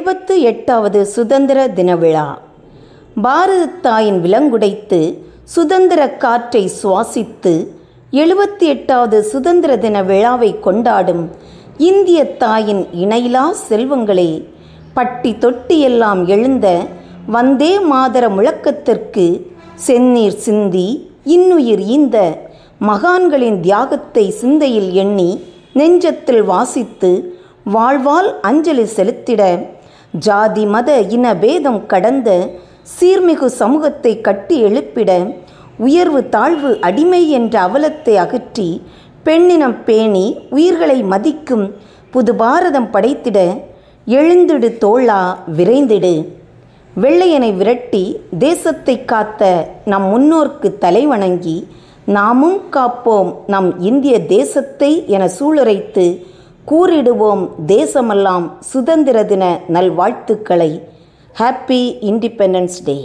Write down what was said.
78வது சுதந்திர தின விழா. பாரத தாயின் விலங்குடைத்து சுதந்திர காற்றை சுவாசித்து 78வது சுதந்திர தின விழாவை கொண்டாடும் இந்திய தாயின் இணையிலா செல்வங்களே, பட்டி தொட்டியெல்லாம் எழுந்த வந்தே மாதர முழக்கத்திற்கு செந்நீர் சிந்தி இன்னுயிர் ஈந்த மகான்களின் தியாகத்தை சிந்தையில் எண்ணி நெஞ்சத்தில் வாசித்து வாழ்வால் அஞ்சலி செலுத்திட, ஜாதி மத இன பேதம் கடந்த சீர்மிகு சமூகத்தை கட்டி எழுப்பிட, உயர்வு தாழ்வு அடிமை என்ற அவலத்தை அகற்றி பெண்ணினம் பேணி உயிர்களை மதிக்கும் புது பாரதம் படைத்திட, எழுந்திடு தோழா விரைந்திடு. வெள்ளையனை விரட்டி தேசத்தை காத்த நம் முன்னோர்க்கு தலைவணங்கி நாமும் காப்போம் நம் இந்திய தேசத்தை என சூளுரைத்து கூறிடுவோம் தேசமெல்லாம் சுதந்திர தின நல்வாழ்த்துக்களை. Happy independence day.